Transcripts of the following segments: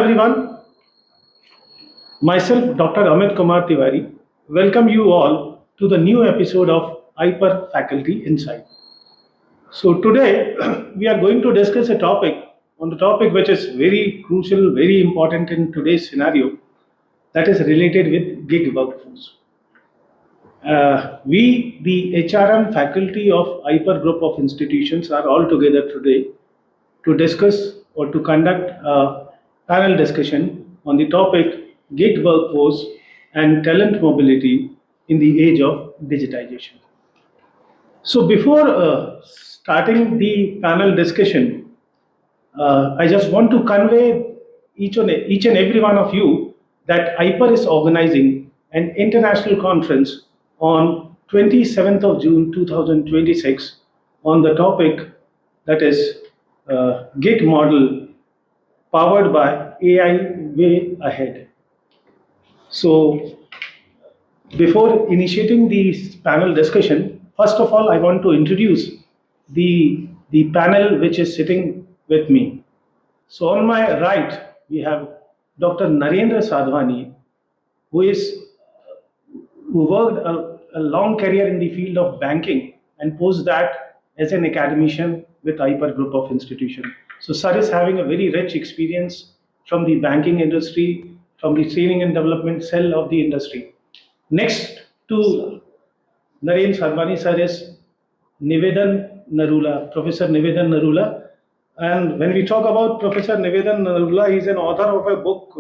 everyone. Myself, Dr. Amit Kumar Tiwari, welcome you all to the new episode of IPER Faculty Insights. So today we are going to discuss a topic which is very crucial, very important in today's scenario, that is related with gig workforce. We, the HRM faculty of IPER group of institutions, are all together today to discuss or to conduct a panel discussion on the topic gig workforce and talent mobility in the age of digitization. So before starting the panel discussion, I just want to convey each and every one of you that IPER is organizing an international conference on 27th of June 2026 on the topic that is gig model powered by AI way ahead. So before initiating the panel discussion, first of all, I want to introduce the panel which is sitting with me. So on my right, we have Dr. Narendra Sadhwani, who is who worked a long career in the field of banking and post that as an academician with IPER group of institution. So sir is having a very rich experience from the banking industry, from the training and development cell of the industry. Next to Narendra Sadhwani sir is Nivedan Narula, Professor Nivedan Narula. And when we talk about Professor Nivedan Narula, he is an author of a book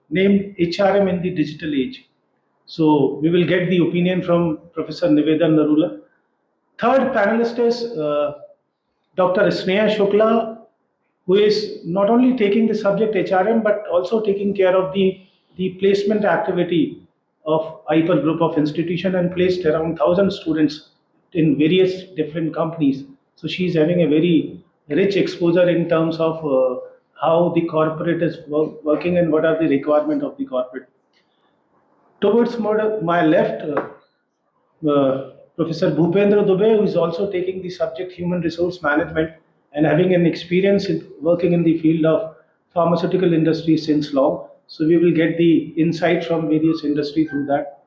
named HRM in the Digital Age. So we will get the opinion from Professor Nivedan Narula. Third panelist is Dr. Sneha Shukla, who is not only taking the subject HRM but also taking care of the placement activity of IPER group of institution and placed around 1,000 students in various different companies. So she is having a very rich exposure in terms of how the corporate is working and what are the requirements of the corporate. Towards my left, Professor Bhupendra Dubey, who is also taking the subject human resource management and having an experience in working in the field of pharmaceutical industry since long. So we will get the insight from various industry through that.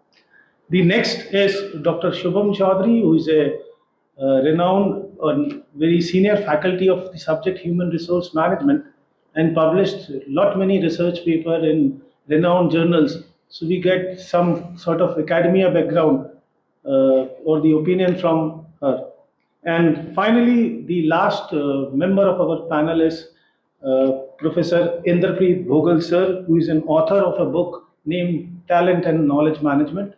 The next is Dr. Shubham Choudhary, who is a renowned very senior faculty of the subject human resource management and published lot many research paper in renowned journals. So we get some sort of academia background or the opinion from her. And finally, the last member of our panel is Professor Inderpreet Bhogal sir, who is an author of a book named Talent and Knowledge Management.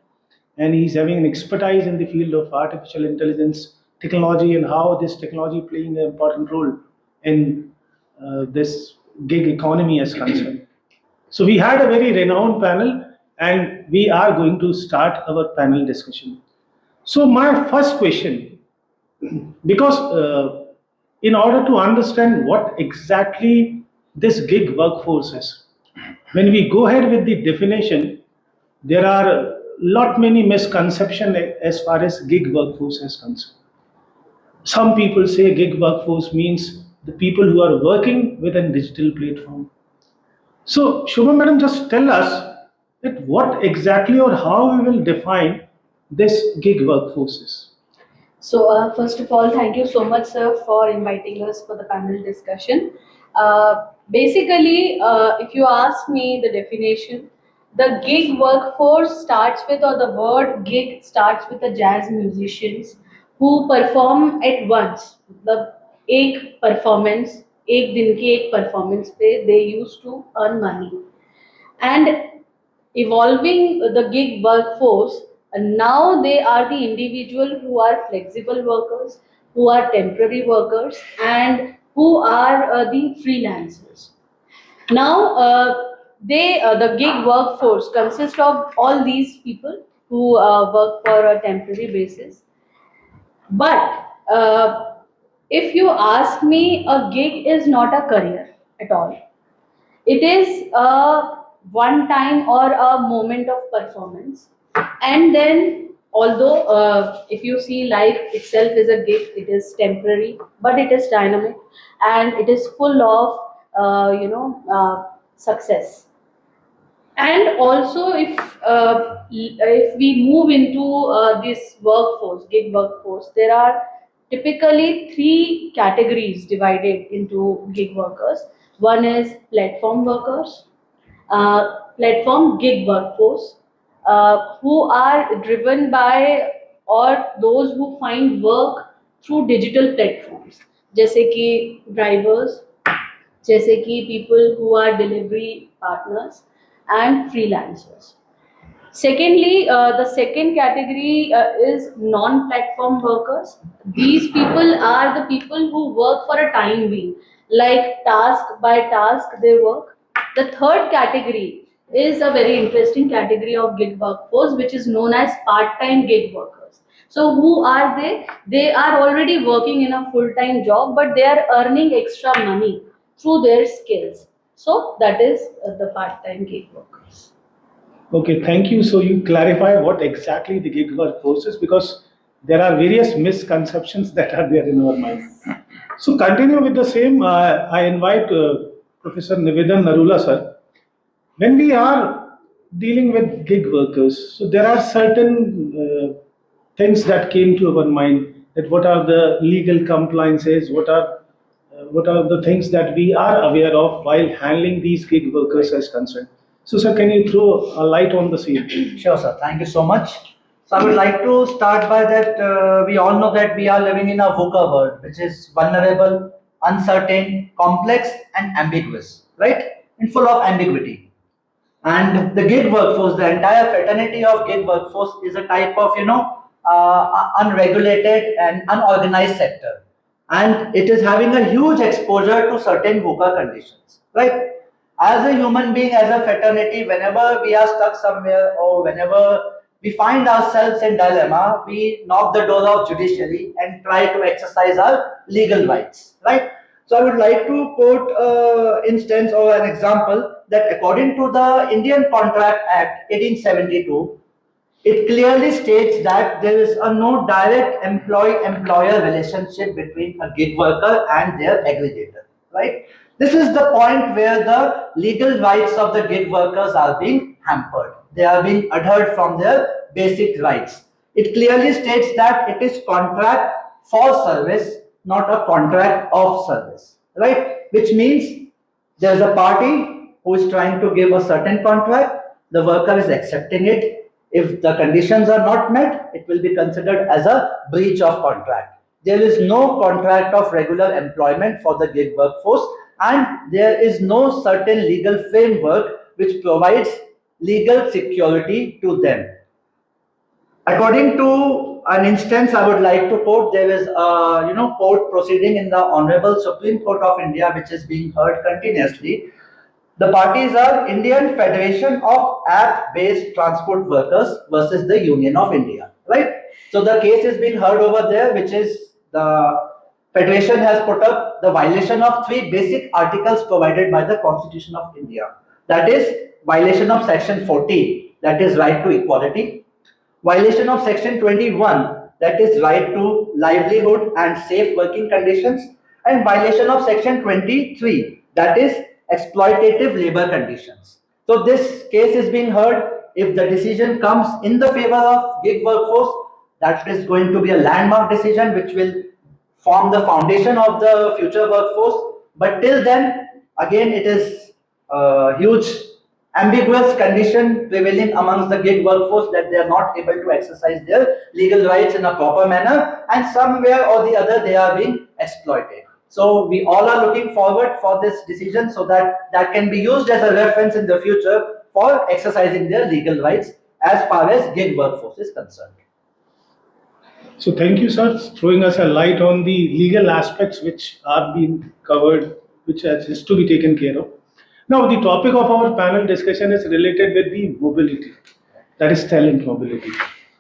And he's having an expertise in the field of artificial intelligence technology and how this technology playing an important role in this gig economy as concerned. So we had a very renowned panel and we are going to start our panel discussion. So my first question, because in order to understand what exactly this gig workforce is, when we go ahead with the definition, there are a lot many misconceptions as far as gig workforce is concerned. Some people say gig workforce means the people who are working with a digital platform. So, Shubham madam, just tell us that what exactly or how we will define this gig workforce is. So, first of all, thank you so much, sir, for inviting us for the panel discussion. If you ask me the definition, the gig workforce starts with, or the word gig starts with the jazz musicians who perform at once. The एक performance, एक दिन की एक performance पे they used to earn money. And evolving the gig workforce, and now they are the individual who are flexible workers, who are temporary workers, and who are the freelancers. Now the gig workforce consists of all these people who work for a temporary basis. But if you ask me, a gig is not a career at all. It is a one time or a moment of performance. And then, although if you see life itself is a gig, it is temporary, but it is dynamic and it is full of success. And also, if we move into this workforce, gig workforce, there are typically three categories divided into gig workers. One is platform workers, platform gig workforce, who are driven by or those who find work through digital platforms, जैसे कि drivers, जैसे कि people who are delivery partners and freelancers. Secondly, the second category is non-platform workers. These people are the people who work for a time being, like task by task they work. The third category is a very interesting category of gig workforce, which is known as part-time gig workers. So who are they? They are already working in a full-time job, but they are earning extra money through their skills. So that is the part-time gig workers. Okay, thank you. So you clarify what exactly the gig workforce is, because there are various misconceptions that are there in our mind. So continue with the same. I invite Professor Nivedan Narula sir. When we are dealing with gig workers, so there are certain things that came to our mind, that what are the legal compliances, what are the things that we are aware of while handling these gig workers as concerned. So, sir, can you throw a light on the same? Sure, sir. Thank you so much. So I would like to start by that we all know that we are living in a VUCA world, which is vulnerable, uncertain, complex, and ambiguous, right? And full of ambiguity. And the gig workforce, the entire fraternity of gig workforce is a type of, unregulated and unorganized sector. And it is having a huge exposure to certain VUCA conditions, right? As a human being, as a fraternity, whenever we are stuck somewhere or whenever we find ourselves in dilemma, we knock the door of judiciary and try to exercise our legal rights, right? So I would like to quote instance or an example that according to the Indian Contract Act 1872, it clearly states that there is a no direct employee-employer relationship between a gig worker and their aggregator, right? This is the point where the legal rights of the gig workers are being hampered. They are being adhered from their basic rights. It clearly states that it is contract for service, not a contract of service, right? Which means there's a party who is trying to give a certain contract, the worker is accepting it. If the conditions are not met, it will be considered as a breach of contract. There is no contract of regular employment for the gig workforce, and there is no certain legal framework which provides legal security to them. According to an instance I would like to quote, there is a court proceeding in the Honorable Supreme Court of India which is being heard continuously. The parties are Indian Federation of App-Based Transport Workers versus the Union of India, right? So the case is being heard over there, which is the Federation has put up the violation of three basic articles provided by the Constitution of India. That is violation of Section 14, that is right to equality. Violation of Section 21, that is right to livelihood and safe working conditions. And violation of Section 23, that is exploitative labor conditions. So this case is being heard. If the decision comes in the favor of gig workforce, that is going to be a landmark decision which will form the foundation of the future workforce. But till then, again, it is a huge ambiguous condition prevailing amongst the gig workforce that they are not able to exercise their legal rights in a proper manner, and somewhere or the other they are being exploited. So we all are looking forward for this decision so that that can be used as a reference in the future for exercising their legal rights as far as gig workforce is concerned. So thank you, sir, throwing us a light on the legal aspects which are being covered, which has to be taken care of. Now, the topic of our panel discussion is related with the mobility, that is talent mobility.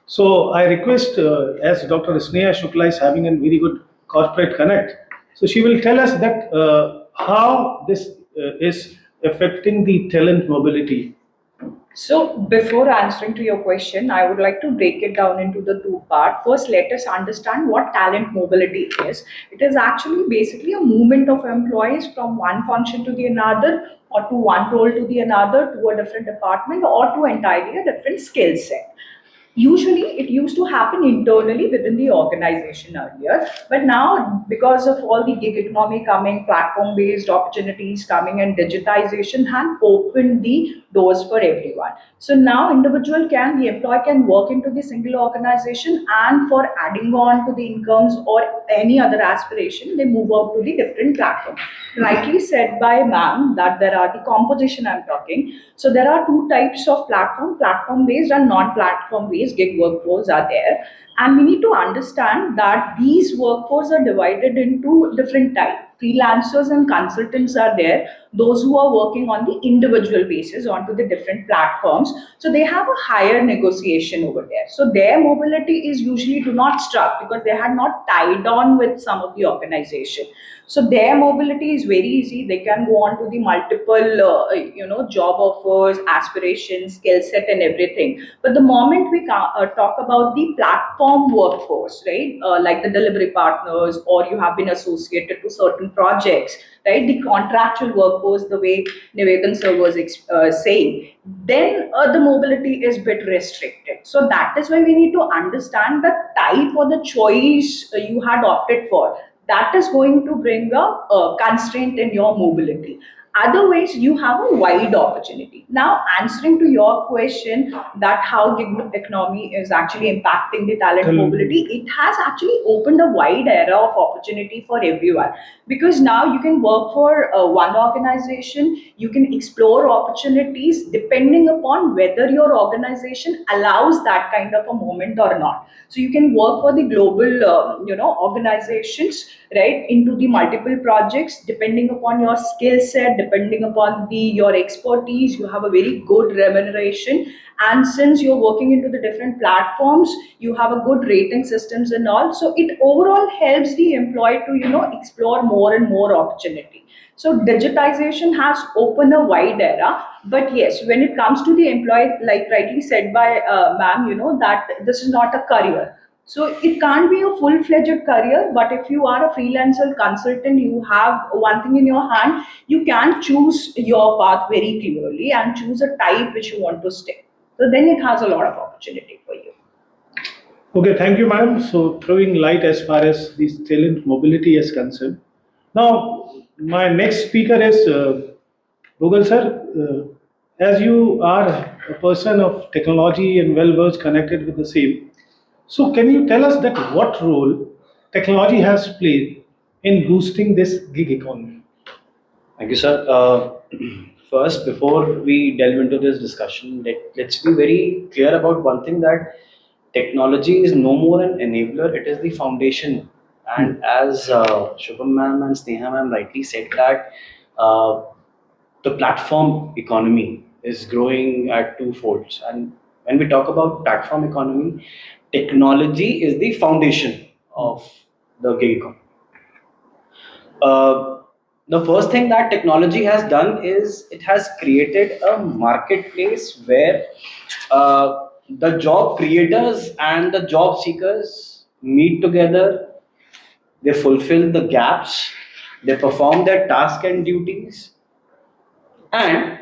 So I request, as Dr. Sneha Shukla is having a very good corporate connect, so she will tell us that how this is affecting the talent mobility. So, before answering to your question, I would like to break it down into the two parts. First, let us understand what talent mobility is. It is actually basically a movement of employees from one function to the another or to one role to the another, to a different department, or to entirely a different skill set. Usually it used to happen internally within the organization earlier, but now because of all the gig economy coming, platform based opportunities coming, and digitization had opened the doors for everyone. So now the employee can work into the single organization, and for adding on to the incomes or any other aspiration, they move out to the different platform. Rightly said by ma'am that there are the composition I'm talking. So there are two types of platform based and non-platform based gig workforce are there. And we need to understand that these workforce are divided into different types. Freelancers and consultants are there, those who are working on the individual basis onto the different platforms. So they have a higher negotiation over there. So their mobility is usually do not struck because they had not tied on with some of the organization. So their mobility is very easy. They can go on to the multiple, job offers, aspirations, skill set, and everything. But the moment we talk about the platform workforce, right, like the delivery partners, or you have been associated to certain projects, right, the contractual workforce, the way Nivedan sir was saying, then the mobility is bit restricted. So that is why we need to understand the type or the choice you had opted for. That is going to bring a constraint in your mobility. Otherwise, you have a wide opportunity. Now, answering to your question that how gig economy is actually impacting the talent mobility, it has actually opened a wide era of opportunity for everyone. Because now you can work for one organization, you can explore opportunities depending upon whether your organization allows that kind of a moment or not. So you can work for the global, organizations, right, into the multiple projects depending upon your skill set, depending upon your expertise. You have a very good remuneration, and since you're working into the different platforms, you have a good rating systems and all. So it overall helps the employee to explore more and more opportunity. So digitization has opened a wide era, but yes, when it comes to the employee, like rightly said by ma'am, that this is not a career. So it can't be a full-fledged career, but if you are a freelancer consultant, you have one thing in your hand, you can choose your path very clearly and choose a type which you want to stay. So then it has a lot of opportunity for you. Okay, thank you, ma'am. So throwing light as far as this talent mobility is concerned. Now, my next speaker is Bhogal sir. As you are a person of technology and well versed connected with the same, so can you tell us that what role technology has played in boosting this gig economy? Thank you, sir. First, before we delve into this discussion, let's be very clear about one thing, that technology is no more an enabler, it is the foundation. And as Shubham ma'am and Sneha ma'am rightly said, that uh, the platform economy is growing at two folds. And when we talk about platform economy, technology is the foundation of the gig economy. Uh, the first thing that technology has done is it has created a marketplace where the job creators and the job seekers meet together, they fulfill the gaps, they perform their tasks and duties, and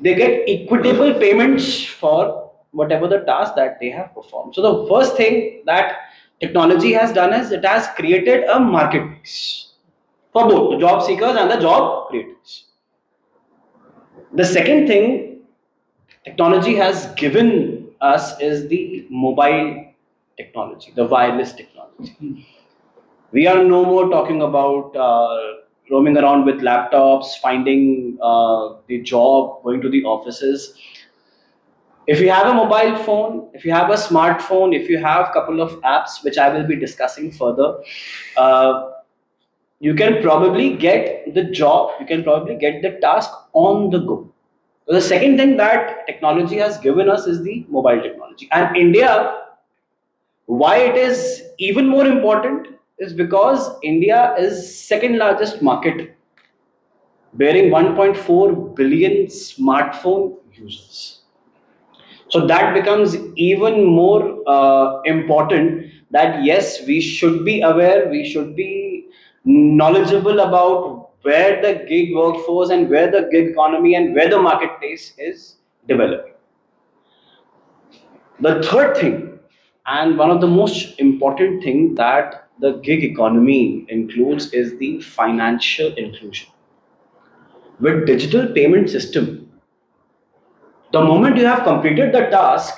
they get equitable payments for whatever the task that they have performed. So the first thing that technology has done is it has created a marketplace for both the job seekers and the job creators. The second thing technology has given us is the mobile technology, the wireless technology. We are no more talking about roaming around with laptops, finding the job, going to the offices. If you have a mobile phone, if you have a smartphone, if you have a couple of apps, which I will be discussing further, uh, you can probably get the job, you can probably get the task on the go. So the second thing that technology has given us is the mobile technology. And India, why it is even more important is because India is second largest market, bearing 1.4 billion smartphone users. So that becomes even more important, that yes, we should be aware, we should be knowledgeable about where the gig workforce and where the gig economy and where the marketplace is developing. The third thing, and one of the most important thing that the gig economy includes, is the financial inclusion. With digital payment system, the moment you have completed the task,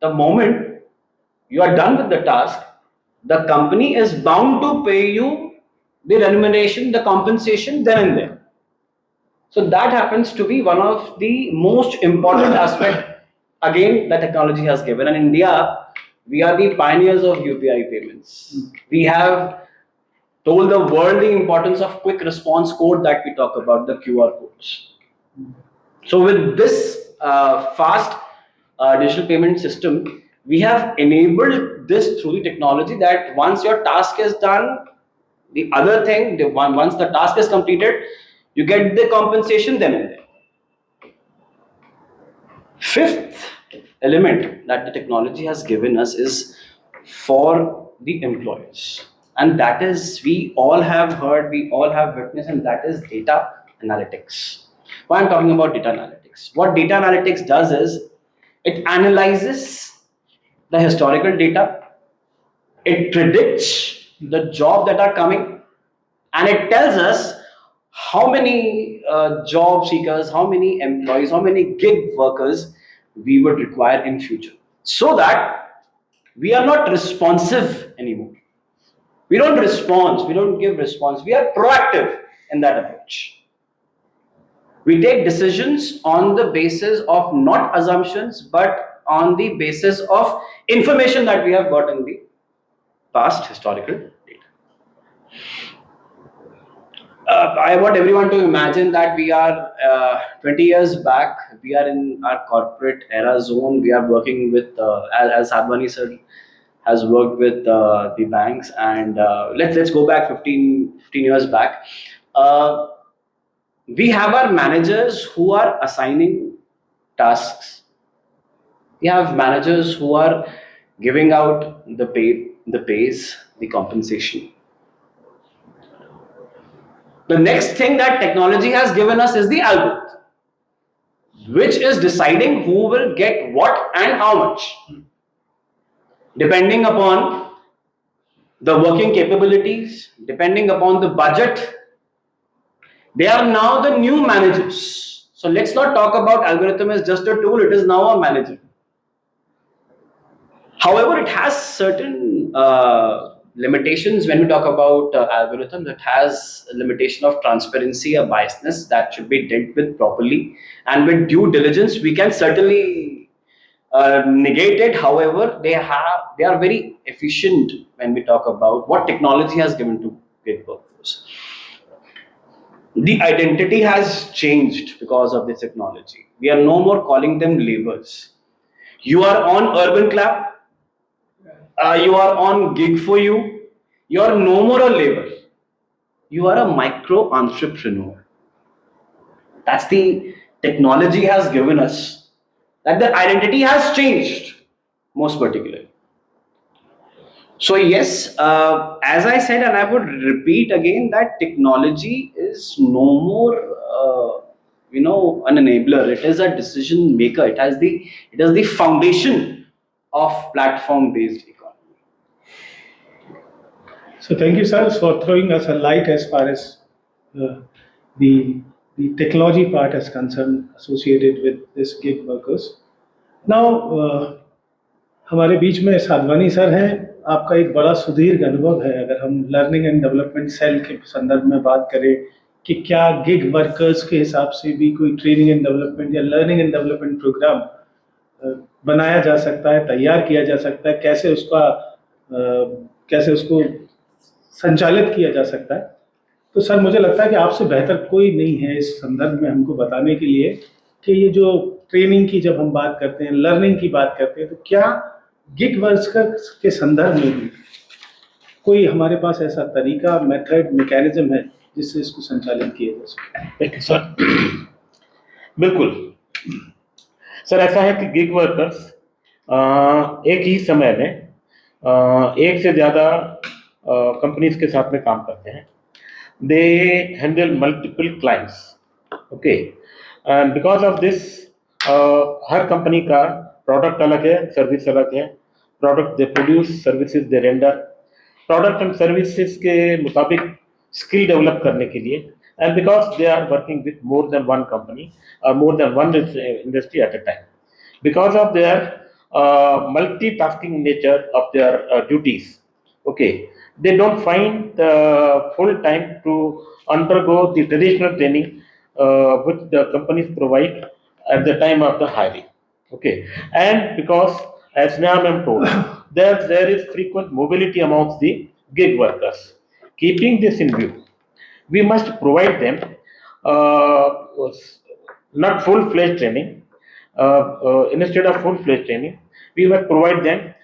the moment you are done with the task, the company is bound to pay you the remuneration, the compensation then and there. So that happens to be one of the most important aspect again that technology has given. And in India, we are the pioneers of UPI payments. We have told the world the importance of quick response code that we talk about, the QR codes. So with this fast digital payment system, we have enabled this through the technology that once your task is done, the other thing, once the task is completed, you get the compensation then and there. Fifth element that the technology has given us is for the employers. And that is, we all have heard, we all have witnessed, and that is data analytics. Why I'm talking about data analytics? What data analytics does is, it analyzes the historical data, it predicts the job that are coming, and it tells us how many job seekers, how many employees, how many gig workers we would require in future, so that we are not responsive anymore. We don't respond, we don't give response, we are proactive in that approach. We take decisions on the basis of not assumptions, but on the basis of information that we have got in the past historical data. I want everyone to imagine that we are 20 years back, we are in our corporate era zone, we are working with, as Sadhwani sir has worked with the banks, and let's go back 15 years back. We have our managers who are assigning tasks. We have managers who are giving out the pays, the compensation. The next thing that technology has given us is the algorithm, which is deciding who will get what and how much, depending upon the working capabilities, depending upon the budget. They are now the new managers. So let's not talk about algorithm as just a tool, it is now a manager. However, it has certain limitations when we talk about algorithm. It has a limitation of transparency, a biasness that should be dealt with properly, and with due diligence we can certainly negate it. However, they are very efficient when we talk about what technology has given to gig workforce. The identity has changed because of this technology. We are no more calling them labels. You are on Urban Clap, you are on Gig for You, you are no more a label. You are a micro entrepreneur. That's the technology has given us, that the identity has changed, most particularly. So yes, as I said, and I would repeat again, that technology is no more, an enabler. It is a decision maker. It is the foundation of platform-based economy. So thank you, sir, for throwing us a light as far as the technology part is concerned associated with this gig workers. Now, हमारे बीच में Sadhwani sir हैं. आपका एक बड़ा सुदीर्घ अनुभव है. अगर हम लर्निंग एंड डेवलपमेंट सेल के संदर्भ में बात करें कि क्या गिग वर्कर्स के हिसाब से भी कोई ट्रेनिंग एंड डेवलपमेंट या लर्निंग एंड डेवलपमेंट प्रोग्राम बनाया जा सकता है, तैयार किया जा सकता है, कैसे उसको संचालित किया जा सकता है, तो सर मुझे लगता है कि आपसे बेहतर कोई नहीं है इस संदर्भ में हमको बताने के लिए कि ये जो ट्रेनिंग की जब हम बात करते हैं, लर्निंग की बात करते हैं, तो क्या गिग वर्कर्स के संदर्भ में भी कोई हमारे पास ऐसा तरीका, मेथड, मैकेनिज्म है जिससे इसको संचालित किया जा सके? सर बिल्कुल सर, ऐसा है कि गिग वर्कर्स एक ही समय में एक से ज़्यादा कंपनीज के साथ में काम करते हैं, They handle multiple clients. Okay, and because of this, हर कंपनी का प्रोडक्ट अलग है, सर्विस अलग है. Product they produce, services they render. Product and services के मुताबिक स्किल डेवलप करने के लिए, and because they are working with more than one company और more than one industry at a time, because of their multitasking nature of their duties. Okay, they don't find the full time to undergo the traditional training which the companies provide at the time of the hiring. Okay, and because as Sneha ma'am told, there is frequent mobility amongst the gig workers. Keeping this in view, we must provide them not full-fledged training. Instead of full-fledged training, we must provide them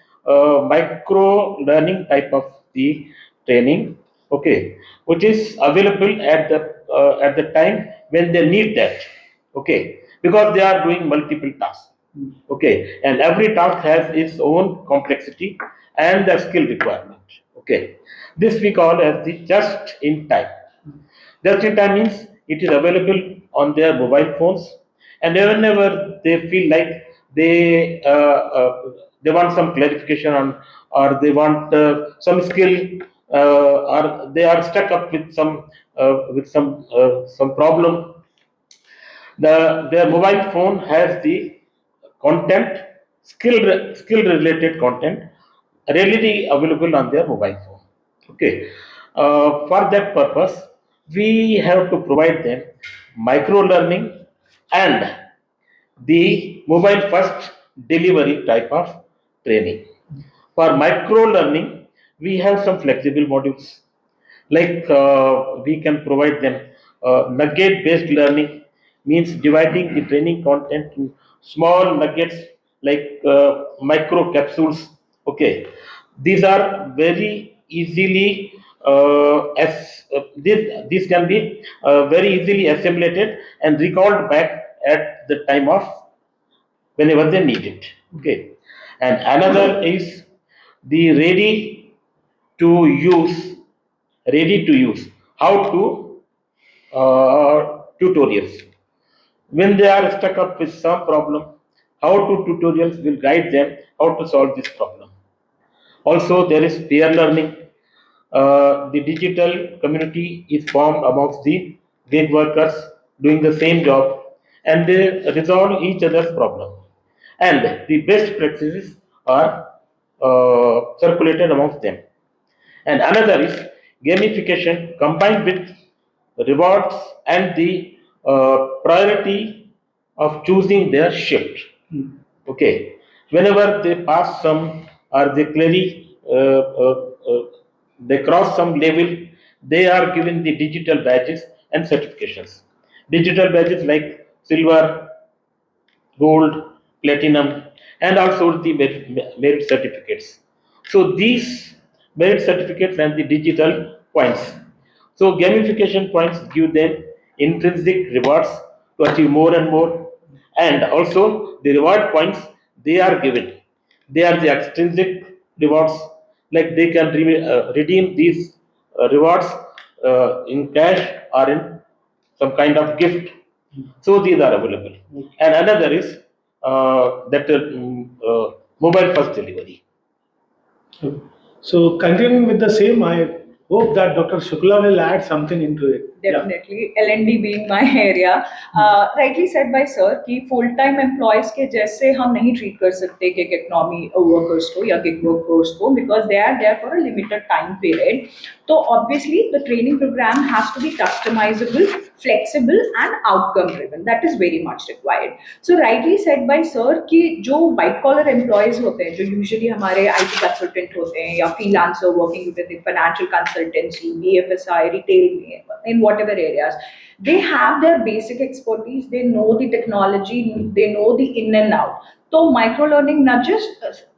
micro-learning type of the training, okay, which is available at the time when they need that, okay, because they are doing multiple tasks, okay, and every task has its own complexity and the skill requirement, okay. This we call as the just in time. Just in time means it is available on their mobile phones, and whenever they feel like they uh, uh, they want some clarification on, or they want some skill, or they are stuck up with some problem, their mobile phone has the content, skill related content readily available on their mobile phone. Okay, for that purpose, we have to provide them micro learning and the mobile first delivery type of training. For micro learning, we have some flexible modules, like we can provide them nugget based learning, means dividing the training content in small nuggets, like micro capsules. Okay, these are very easily these can be very easily assimilated and recalled back at the time of whenever they need it. Okay, and another is the to use ready to use, how to tutorials. When they are stuck up with some problem, how to tutorials will guide them how to solve this problem. Also, there is peer learning. The digital community is formed amongst the gig workers doing the same job, and they resolve each other's problem. And the best practices are circulated amongst them. And another is gamification combined with rewards and the priority of choosing their shift. Okay, whenever they pass some or they clearly they cross some level, they are given the digital badges and certifications. Digital badges like silver, gold, platinum, and also the merit certificates. So these merit certificates and the digital points. So gamification points give them intrinsic rewards to achieve more and more, and also the reward points they are given. They are the extrinsic rewards, like they can redeem these rewards in cash or in some kind of gift. So these are available. And another is mobile first delivery. So continuing with the same, I hope that Dr. Shukla will add something into it. Definitely, L&D being my area, rightly said by sir कि full time employees के जैसे हम नहीं treat कर सकते gig economy workers को या gig workers को, because they are there for a limited time period. So obviously the training program has to be customizable, flexible and outcome driven. That is very much required. So rightly said by sir कि जो white collar employees होते हैं, जो usually हमारे IT consultant होते हैं या freelancer working with the financial consultancy, BFSI, retail में, in whatever areas, they have their basic expertise, they know the technology, they know the in and out. So micro learning not just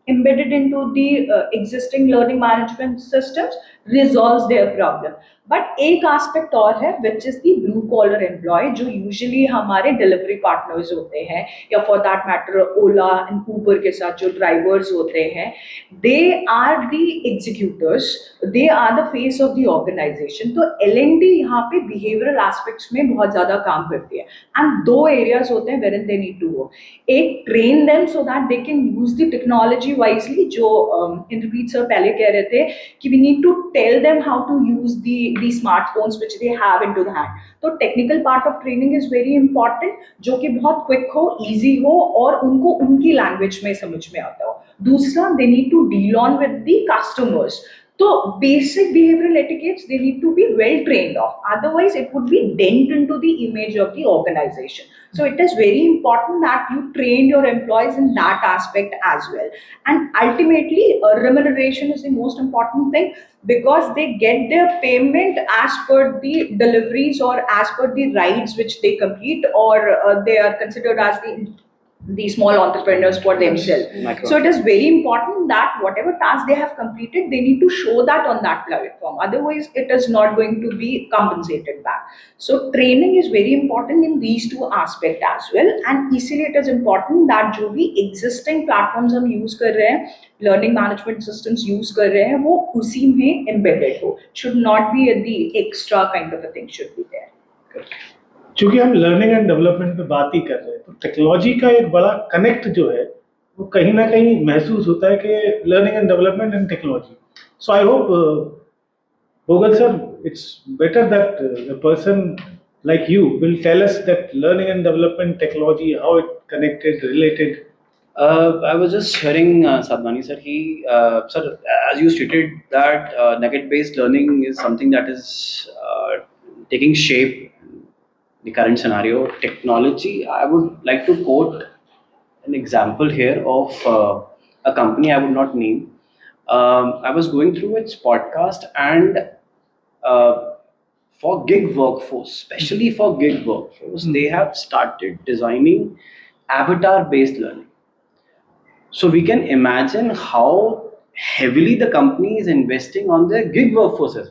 embedded into the existing learning management systems, resolves their problem. But एक aspect और है which is the blue collar employee जो usually हमारे delivery partners होते हैं या for that matter Ola and Uber के साथ जो drivers होते हैं, they are the executors, they are the face of the organization. तो L&D यहाँ पे behavioral aspects में बहुत ज़्यादा काम करती है and दो areas होते हैं wherein they need to work. एक train them so that they can use the technology wisely जो इंद्रप्रीत सर पहले कह रहे थे कि we need to tell them how to use the smartphones which they have into the hand. तो technical part of training is very important जो कि बहुत quick हो, easy हो और उनको उनकी language में समझ में आता हो. दूसरा they need to deal on with the customers. So basic behavioral etiquettes they need to be well trained of. Otherwise, it would be dent into the image of the organization. So it is very important that you train your employees in that aspect as well. And ultimately, remuneration is the most important thing because they get their payment as per the deliveries or as per the rides which they complete, or they are considered as the small entrepreneurs for themselves. Micro. So it is very important that whatever task they have completed, they need to show that on that platform. Otherwise, it is not going to be compensated back. So training is very important in these two aspects as well. And easily it is important that जो भी existing platforms हम use कर रहे हैं, learning management systems use कर रहे हैं, वो उसी में embedded हो. Should not be the extra kind of a thing should be there. चूंकि हम लर्निंग एंड डेवलपमेंट पे बात ही कर रहे हैं तो टेक्नोलॉजी का एक बड़ा कनेक्ट जो है वो कहीं ना कहीं महसूस होता है कि learning and development and technology. So I hope Bhogal sir it's better that a person like you will tell us that learning and development technology, how it connected, related. I was just hearing Sadhwani sir. Sir, as you stated that nugget-based learning is something that is taking shape in the current scenario. Technology. I would like to quote an example here of a company I would not name. I was going through its podcast and for gig workforce, especially for gig workforce, they have started designing avatar-based learning. So we can imagine how heavily the company is investing on their gig workforces.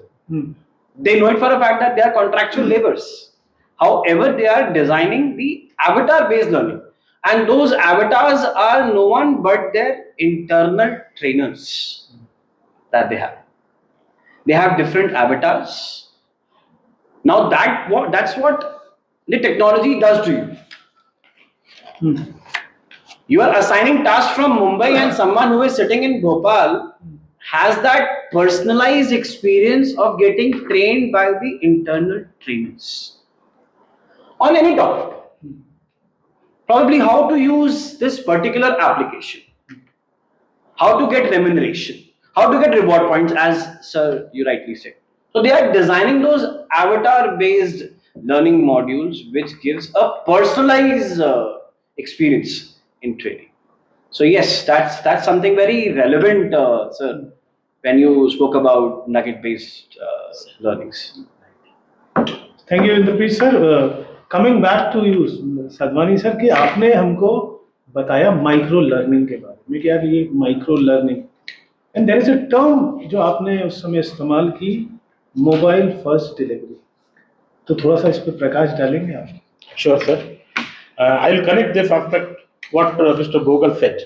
They know it for a fact that they are contractual laborers. However, they are designing the avatar-based learning. And those avatars are no one but their internal trainers that they have. They have different avatars. Now that's what the technology does to you. You are assigning tasks from Mumbai and someone who is sitting in Bhopal has that personalized experience of getting trained by the internal trainers on any topic. Probably how to use this particular application, how to get remuneration, how to get reward points, as sir you rightly said. So they are designing those avatar-based learning modules which gives a personalized experience in training. So yes, that's something very relevant, sir, when you spoke about nugget-based learnings. Thank you Indrapreet sir. Coming back to you Sadhwani sir कि आपने हमको बताया micro learning के बारे में कि यार ये micro learning and there is a term जो आपने उस समय इस्तेमाल की, मोबाइल फर्स्ट डिलीवरी. तो थोड़ा सा इस पर प्रकाश डालेंगे आप? Sure, sir. I will connect this aspect what Mr. Bhogal said.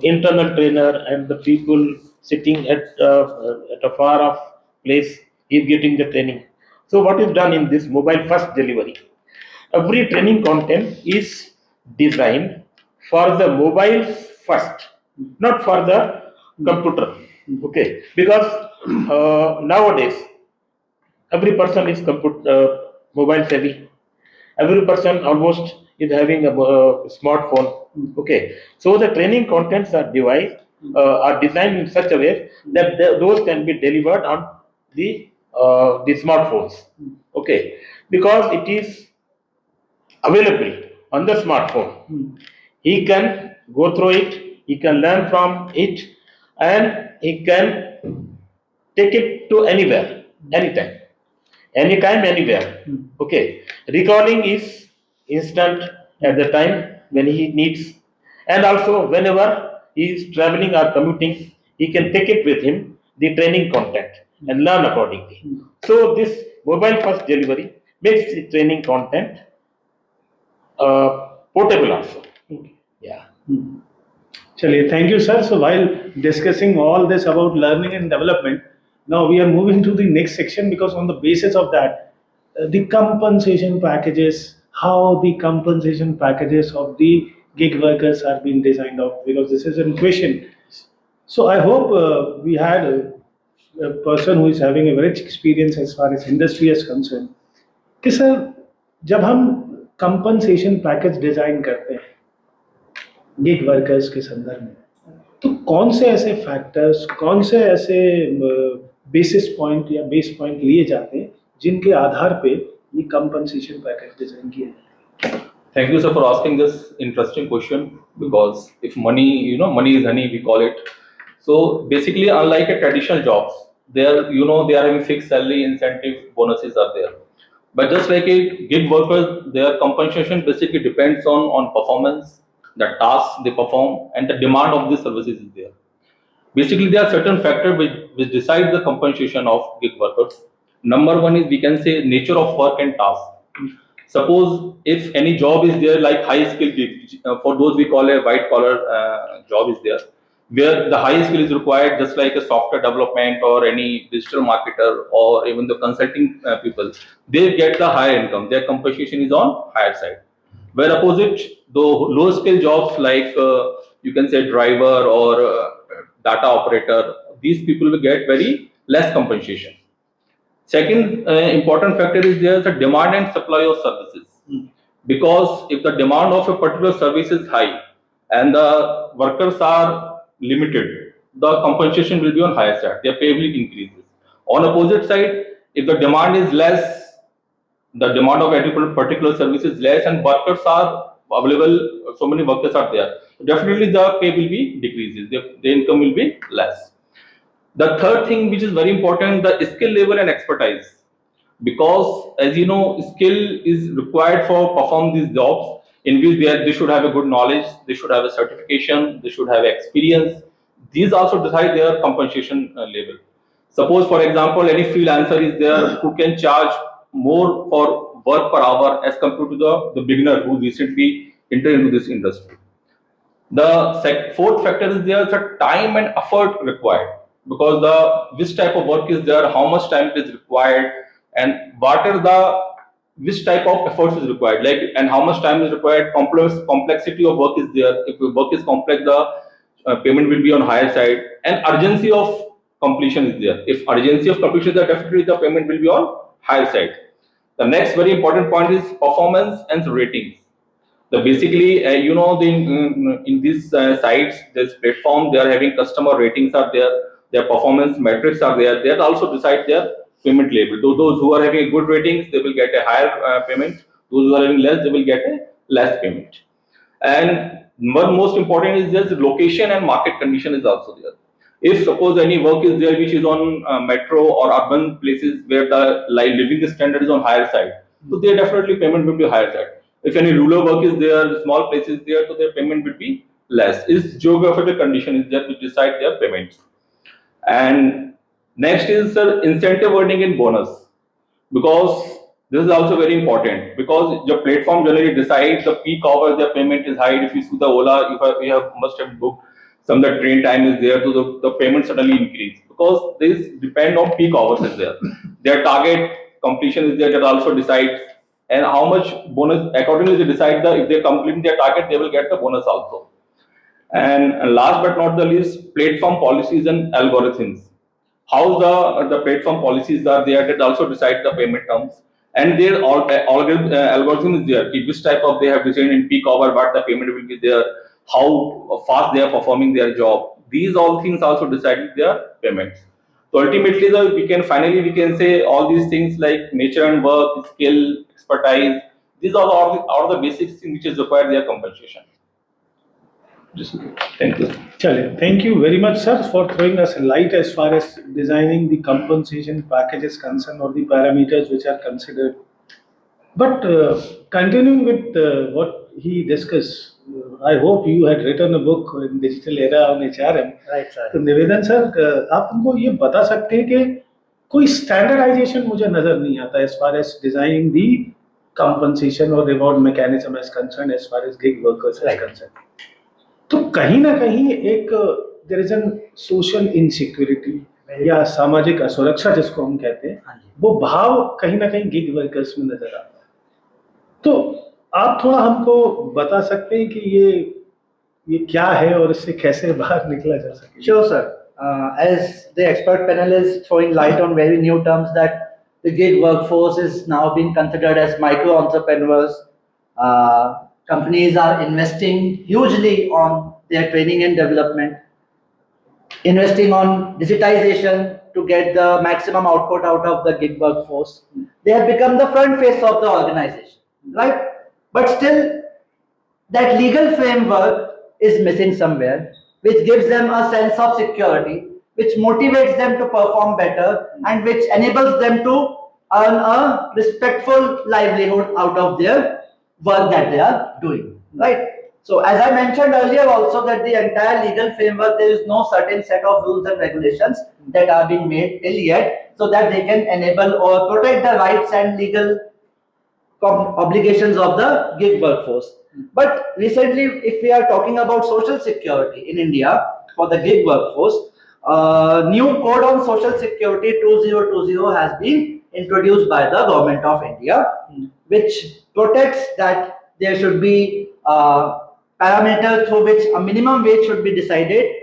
Internal trainer and the people sitting at a far off place is getting the training. So what is done in this mobile first delivery? Every training content is designed for the mobile first, not for the computer. Okay, because nowadays every person is mobile savvy. Every person almost is having a smartphone. Okay, so the training contents are designed in such a way that those can be delivered on the smartphones. Okay, because it is available on the smartphone. He can go through it, he can learn from it, and he can take it to anywhere, anytime, anywhere. Okay, recalling is instant at the time when he needs, and also whenever he is traveling or commuting, he can take it with him, the training content. and learn accordingly. So this mobile first delivery makes the training content portable also. Yeah. Chaliye, thank you, sir. So while discussing all this about learning and development, now we are moving to the next section because on the basis of that, the compensation packages, how the compensation packages of the gig workers are being designed out, because this is a question. So I hope we had a person who is having a rich experience as far as industry is concerned. कि sir जब हम compensation package design करते हैं gig workers के संदर्भ में तो कौन से ऐसे फैक्टर्स कौन से ऐसे बेसिस पॉइंट या बेस पॉइंट लिए जाते हैं जिनके आधार पे ये कंपनसेशन पैकेज डिजाइन किया जाता है Thank you, sir, for asking this interesting question because if money, money is honey, we call it. So basically, unlike a traditional jobs, they are, they are having fixed salary, incentive, bonuses are there. But just like a gig workers, their compensation basically depends on performance, the tasks they perform, and the demand of the services is there. Basically, there are certain factors which decide the compensation of gig workers. Number one is we can say nature of work and task. Suppose if any job is there like high skill gig, for those we call a white collar job is there, where the high skill is required, just like a software development or any digital marketer or even the consulting people, they get the higher income. Their compensation is on higher side. Where opposite, the low skill jobs like you can say driver or data operator, these people will get very less compensation. Second important factor is there is a demand and supply of services. Because if the demand of a particular service is high and the workers are limited, the compensation will be on higher side. Their pay will increases. On opposite side, if the demand is less, the demand of any particular service is less and workers are available, so many workers are there, definitely the pay will be decreases. The income will be less. The third thing which is very important, the skill level and expertise. Because as you know, skill is required for perform these jobs in which they should have a good knowledge, they should have a certification, they should have experience. These also decide their compensation level. Suppose for example, any freelancer is there who can charge more for work per hour as compared to the beginner who recently entered into this industry. The fourth factor is there is a time and effort required because the which type of work is there, how much time it is required, and what are the which type of efforts is required, like and how much time is required. Complexity of work is there. If the work is complex, the payment will be on higher side, and urgency of completion is there. If urgency of completion is there, definitely the payment will be on higher side. The next very important point is performance and ratings. The basically, in these sites, this platform, they are having customer ratings are there, their performance metrics are there. They also decide their payment level. Those who are having good ratings, they will get a higher payment. Those who are having less, they will get a less payment. And one most important is just location and market condition is also there. If suppose any work is there which is on metro or urban places where the living standard is on higher side, so their definitely payment will be higher side. If any rural work is there, small places there, so their payment will be less. Is geographical condition is there to decide their payments. And next is incentive earning and bonus, because this is also very important because the platform generally decides the peak hours their payment is high. If you see the Ola, if you have must have booked some the train time is there, so the payment suddenly increase because this depend on peak hours is there. Their target completion is there that also decides, and how much bonus accordingly they decide the if they complete their target they will get the bonus also. And last but not the least, platform policies and algorithms. How the platform policies are there that also decide the payment terms, and their algorithm is there. Which type of they have designed in peak hour, what the payment will be there, how fast they are performing their job. These all things also decide their payments. So ultimately, we can say all these things like nature and work, skill, expertise. These are all the basic things which is required their compensation. Thank you. Chale, thank you very much, sir, for throwing us a light as far as designing the compensation package is concerned or the parameters which are considered. But continuing with what he discussed, I hope you had written a book in digital era on HRM. Right, sir. तो निवेदन sir, आप हमको ये बता सकते हैं कि कोई स्टैंडर्डाइजेशन मुझे नजर नहीं आता as far as designing the compensation or reward mechanism is concerned as far as gig workers is concerned. तो कहीं ना कहीं एक there is an social insecurity या सामाजिक असुरक्षा जिसको हम कहते हैं, वो भाव कहीं ना कहीं गिग वर्कर्स में नजर आता है। तो आप थोड़ा हमको बता सकते हैं कि ये क्या है और इससे कैसे बाहर निकला जा सके? Sure, sir. As the expert panel is throwing light on very new terms that the gig workforce is now being considered as micro entrepreneurs. Companies are investing hugely on their training and development, investing on digitization to get the maximum output out of the gig workforce. They have become the front face of the organization, right? But still, that legal framework is missing somewhere, which gives them a sense of security, which motivates them to perform better, and which enables them to earn a respectful livelihood out of their work that they are doing, right? So as I mentioned earlier also that the entire legal framework, there is no certain set of rules and regulations that are being made till yet so that they can enable or protect the rights and legal obligations of the gig workforce. But recently, if we are talking about social security in India for the gig workforce, new code on social security 2020 has been introduced by the government of India, which protects that there should be parameters through which a minimum wage should be decided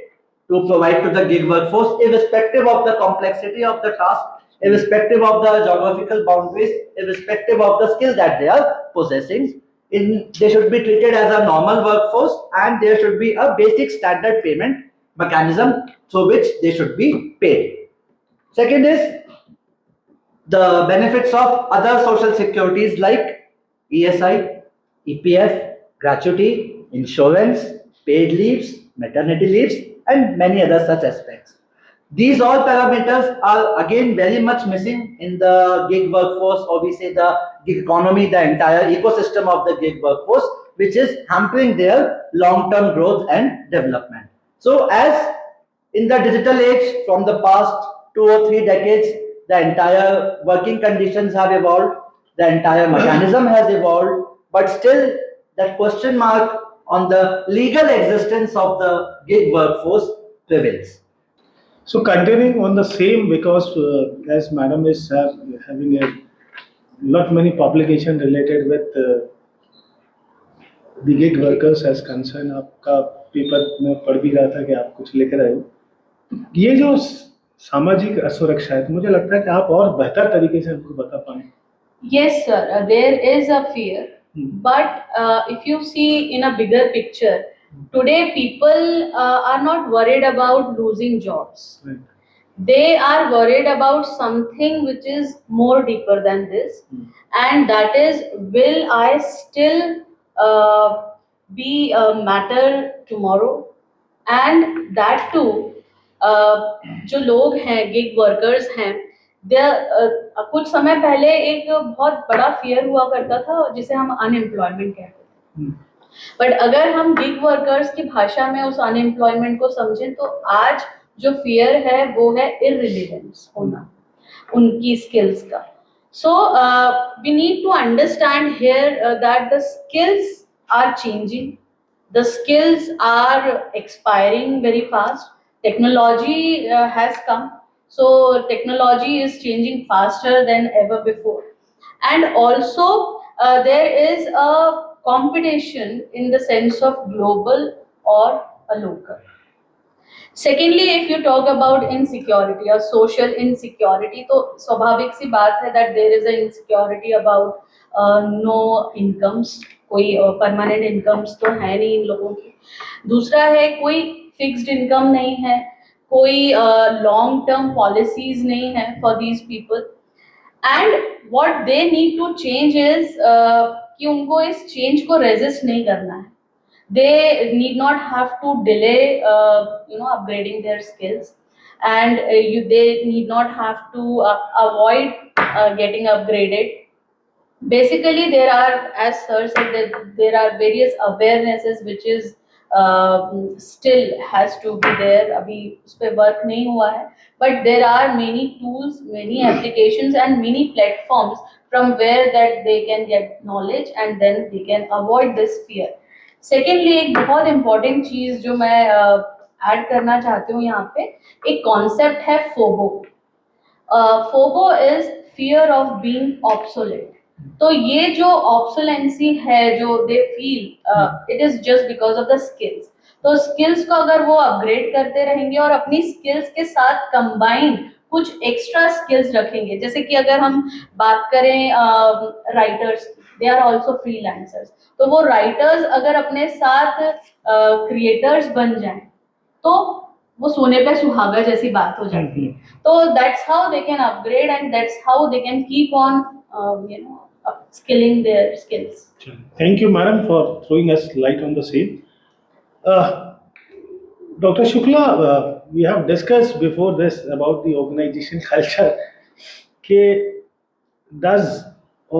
to provide to the gig workforce, irrespective of the complexity of the task, irrespective of the geographical boundaries, irrespective of the skill that they are possessing. They should be treated as a normal workforce, and there should be a basic standard payment mechanism through which they should be paid. Second is the benefits of other social securities like ESI, EPF, gratuity, insurance, paid leaves, maternity leaves, and many other such aspects. These all parameters are again very much missing in the gig workforce, or we say the gig economy, the entire ecosystem of the gig workforce, which is hampering their long-term growth and development. So as in the digital age, from the past 2 or 3 decades, the entire working conditions have evolved, the entire mechanism has evolved, but still that question mark on the legal existence of the gig workforce prevails. So continuing on the same, because as Madam is having a lot many publication related with the gig workers as concern, आपका paper में पढ़ भी रहा था कि आप कुछ लिख रहे हो। ये जो सामाजिक असुरक्षा है, तो मुझे लगता है कि आप और बेहतर तरीके से हमको बता पाएं। Yes, sir. There is a fear, but if you see in a bigger picture, today people are not worried about losing jobs. Right. They are worried about something which is more deeper than this, and that is, will I still be a matter tomorrow? And that too, जो लोग हैं gig workers हैं, कुछ समय पहले एक बहुत बड़ा फियर हुआ करता था जिसे हम अनएम्प्लॉयमेंट कहते थे, बट अगर हम गिग वर्कर्स की भाषा में उस अनएम्प्लॉयमेंट को समझें तो आज जो फियर है वो है इररिलेवेंस होना उनकी स्किल्स का. So we need to understand here that the skills are changing, the skills are expiring very fast. Technology has come, so technology is changing faster than ever before, and also there is a competition in the sense of global or a local. Secondly, if you talk about insecurity or social insecurity, तो स्वाभाविक सी बात है that there is a insecurity about no incomes, कोई permanent incomes तो है नहीं इन लोगों की. दूसरा है कोई fixed income नहीं है, कोई long term policies नहीं है for these people, and what they need to change is कि उनको इस change को resist नहीं करना है. They need not have to delay upgrading their skills, and they need not have to avoid getting upgraded. Basically there are, as sir said, that there are various awarenesses which is still has to be there. अभी उस पे work नहीं हुआ है, but there are many tools, many applications, and many platforms from where that they can get knowledge and then they can avoid this fear. Secondly एक बहुत important चीज जो मैं ऐड करना चाहती हूँ यहाँ पे, एक कॉन्सेप्ट है FOBO. FOBO is fear of being obsolete. तो ये जो ऑब्सोलेंसी है जो they feel, it is just because of the skills. तो स्किल्स को अगर वो अपग्रेड करते रहेंगे और अपनी स्किल्स के साथ कंबाइन कुछ एक्स्ट्रा स्किल्स रखेंगे, जैसे कि अगर हम बात करें writers, they are also freelancers, तो वो राइटर्स अगर अपने साथ क्रिएटर्स बन जाएं तो वो सोने पे सुहागा जैसी बात हो जाती है. तो that's how they can upgrade and that's how they can keep on upskilling their skills. Thank you, madam, for throwing us light on the same. Dr. Shukla, we have discussed before this about the organization culture. Does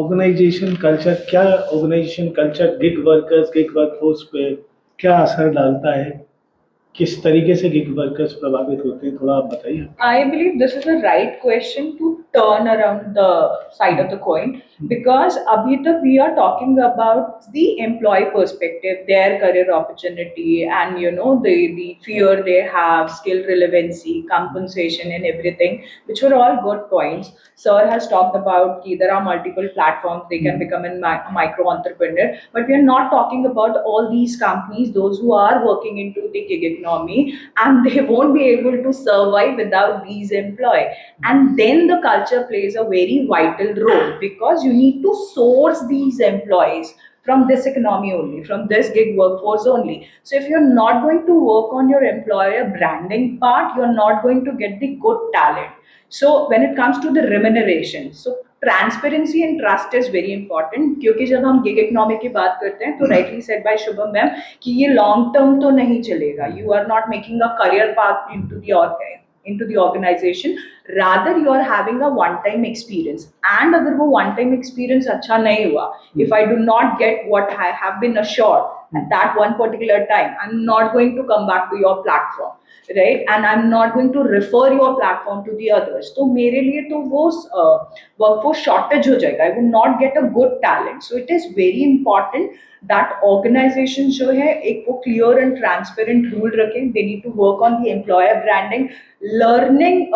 organization culture, क्या organization culture gig workers, gig workforce पे क्या असर डालता है? किस तरीके से gig workers प्रभावित होते हैं, थोड़ा आप बताइए. I believe this is the right question to turn around the side of the coin, because abhi tak we are talking about the employee perspective, their career opportunity, and the fear they have, skill relevancy, compensation, and everything, which were all good points. Sir has talked about ki there are multiple platforms they can become a micro entrepreneur, but we are not talking about all these companies, those who are working into the gig economy, and they won't be able to survive without these employees. And then the culture plays a very vital role, because you need to source these employees from this economy only, from this gig workforce only. So if you're not going to work on your employer branding part, you're not going to get the good talent. So when it comes to the remuneration, so transparency and trust is very important, क्योंकि जब हम gig economy की बात करते हैं तो rightly said by Shubham ma'am कि ये long term तो नहीं चलेगा. You are not making a career path into the organization, rather you are having a one time experience, and अगर वो one time experience अच्छा नहीं हुआ, if I do not get what I have been assured at that one particular time, I'm not going to come back to your platform, right? And I'm not going to refer your platform to the others. तो मेरे लिए तो वो workforce shortage हो जाएगा. I will not get a good talent. So it is very important that organizations जो है एक वो clear and transparent rule रखें. They need to work on the employer branding. Learning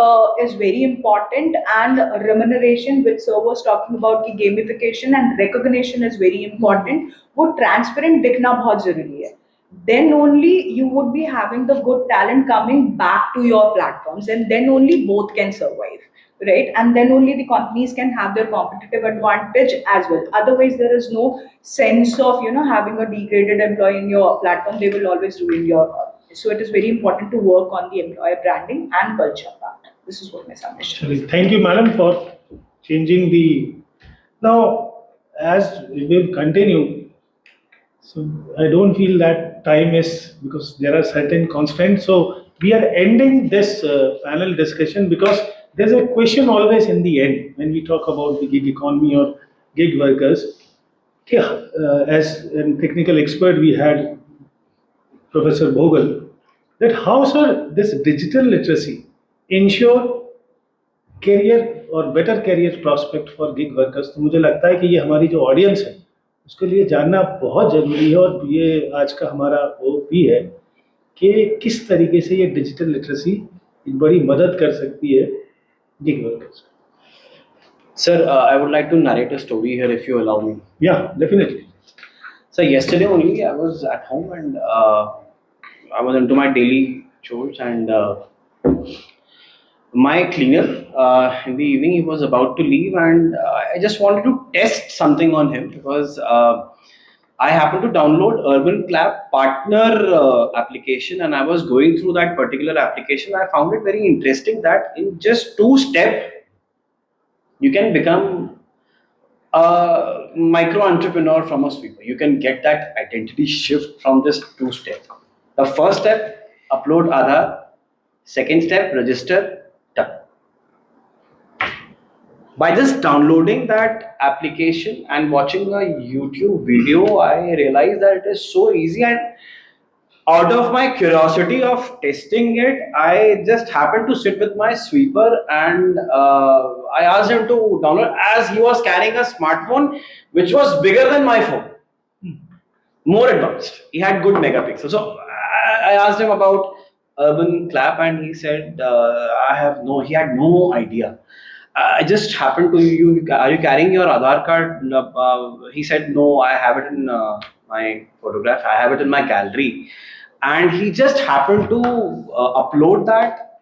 is very important, and remuneration, which sir was talking about, की gamification and recognition is very important. वो transparent दिखना बहुत जरूरी है. Then only you would be having the good talent coming back to your platforms, and then only both can survive, right? And then only the companies can have their competitive advantage as well. Otherwise there is no sense of having a degraded employee in your platform. They will always ruin your so it is very important to work on the employer branding and culture part. This is what my submission is. Thank you, madam, for changing the. Now, as we will continue, so I don't feel that time is, because there are certain constraints. So we are ending this panel discussion, because there's a question always in the end when we talk about the gig economy or gig workers. As a technical expert, we had Professor Bhogal, that how, sir, this digital literacy ensure career और better career prospect for gig workers. तो मुझे लगता है कि ये हमारी जो audience है उसके लिए जानना बहुत जरूरी है, और ये आज का हमारा वो भी है कि किस तरीके से ये डिजिटल लिटरेसी एक बड़ी मदद कर सकती है gig workers. Sir, I would like to narrate a story here if you allow me. Yeah, definitely. So yesterday only I was at home, and I was into my daily chores, and my cleaner in the evening, he was about to leave, and I just wanted to test something on him, because I happened to download Urban Clap partner application, and I was going through that particular application. I found it very interesting that in just 2 steps you can become a micro entrepreneur from a sweeper. You can get that identity shift from just 2 steps. The first step, upload Aadhaar. Second step, register. Done. By just downloading that application and watching a YouTube video, I realized that it is so easy, and out of my curiosity of testing it, I just happened to sit with my sweeper and I asked him to download, as he was carrying a smartphone which was bigger than my phone, more advanced. He had good megapixels. So I asked him about Urban Clap, and he said, he had no idea. I just happened to you. Are you carrying your Aadhaar card? No, he said, no, I have it in my photograph. I have it in my gallery. And he just happened to upload that,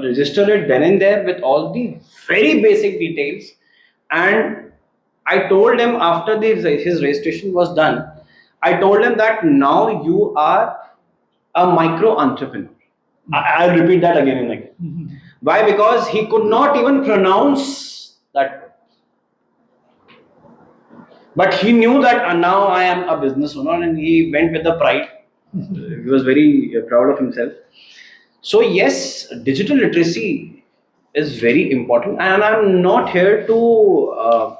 register it then and there with all the very basic details. And I told him after his registration was done, I told him that now you are a micro entrepreneur. I'll repeat that again and again. Why? Because he could not even pronounce that. But he knew that now I am a business owner, and he went with the pride. He was very proud of himself. So yes, digital literacy is very important, and I'm not here to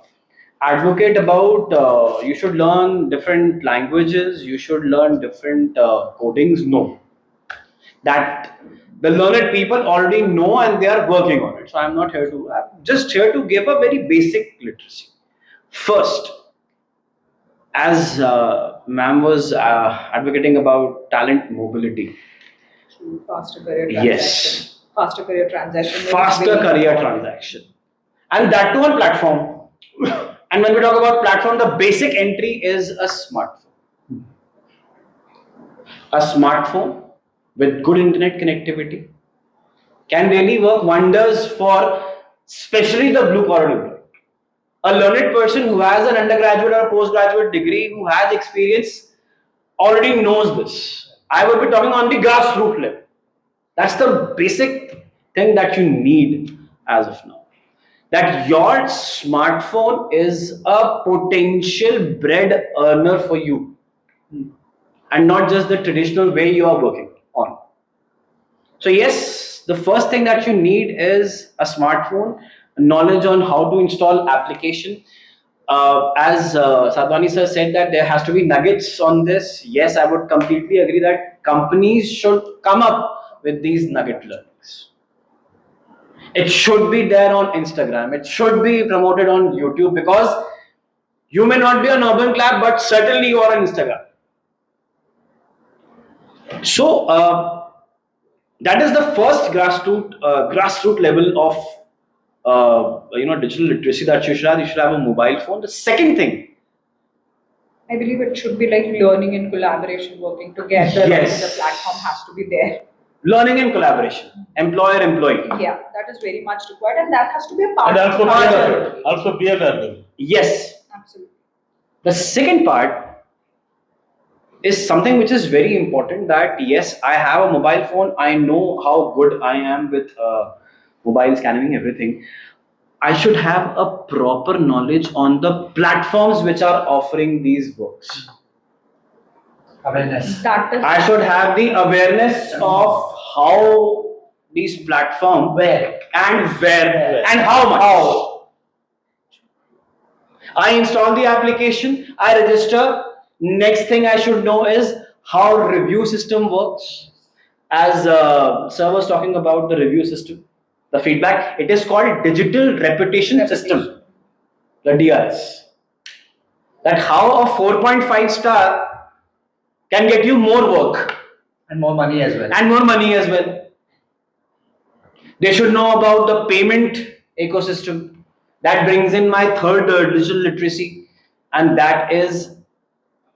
advocate about you should learn different languages, you should learn different codings. No, that the learned people already know and they are working on it. So I'm not here to. I'm just here to give a very basic literacy. First, as ma'am was advocating about talent mobility. Faster career transaction. Yes. Faster career transaction. Faster career transaction. And that too on platform. And when we talk about platform, the basic entry is a smartphone. A smartphone with good internet connectivity can really work wonders for especially the blue collar employee. A learned person who has an undergraduate or postgraduate degree, who has experience, already knows this. I would be talking on the grassroots level. That's the basic thing that you need as of now. That your smartphone is a potential bread earner for you, and not just the traditional way you are working on. So yes, the first thing that you need is a smartphone, knowledge on how to install application. As Sadhwani sir said that there has to be nuggets on this. Yes, I would completely agree that companies should come up with these nugget learnings. It should be there on Instagram. It should be promoted on YouTube, because you may not be an urban clap, but certainly you are on Instagram. So that is the first grassroots level of digital literacy that you should have. You should have a mobile phone. The second thing, I believe it should be like learning and collaboration, working together. Yes. The platform has to be there. learning and collaboration, employer-employee. Yeah, that is very much required, and that has to be a part And of also the peer, culture. also peer learning. Yes. Absolutely. The second part is something which is very important, that yes, I have a mobile phone. I know how good I am with mobile scanning, everything. I should have a proper knowledge on the platforms which are offering these works. Awareness. That is I should have the awareness of how these platforms, Where? and where and how much. I install the application, I register. Next thing I should know is how review system works. As sir was talking about the review system, the feedback, it is called digital reputation system, the DRS. That how a 4.5 star can get you more work And more money as well. and more money as well. They should know about the payment ecosystem. That brings in my third digital literacy, and that is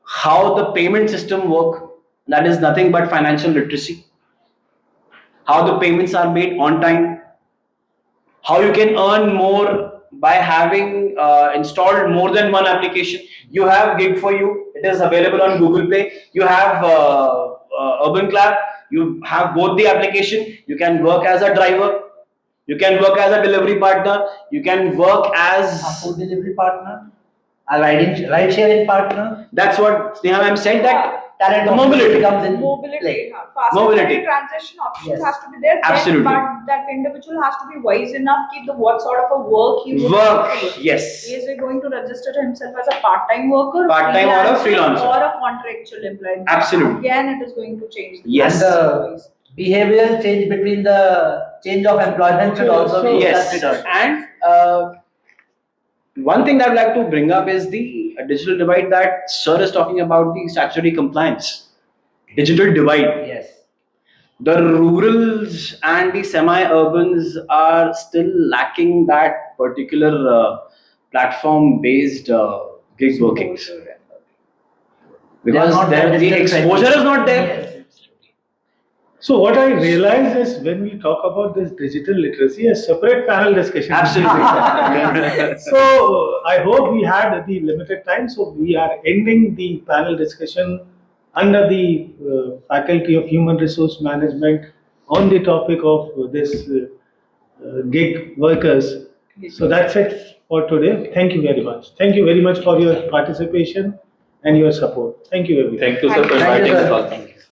how the payment system work. That is nothing but financial literacy. How the payments are made on time. How you can earn more by having installed more than one application. You have Gig for You. It is available on Google Play. You have Urban Clap. You have both the application. You can work as a driver. You can work as a delivery partner. You can work as A food delivery partner, a ride sharing partner. That's what Sneha ma'am said, that talent The mobility mobility. comes in Mobility, play. faster Mobility. career transition options Yes. has to be there. then, Absolutely. But that individual has to be wise enough to what sort of a work he would Work, want to do. yes. Is he going to register himself as a part-time worker, Part-time or a freelancer. or a contractual employee? Absolutely. Again, it is going to change. The Yes. And the behavioral change between the change of employment should also be Yes, considered. and one thing that I'd like to bring up is the digital divide that Sir is talking about, the statutory compliance. Digital divide. Yes. The rurals and the semi-urbans are still lacking that particular platform-based gig working because not the digital exposure friendly. is not there. Yes. So what I realize is when we talk about this digital literacy, a separate panel discussion. Absolutely. So I hope we had the limited time, so we are ending the panel discussion under the Faculty of Human Resource Management on the topic of this gig workers. So that's it for today. Thank you very much. Thank you very much for your participation and your support. Thank you everyone. Thank you, sir, for Thank you, inviting sir. us all.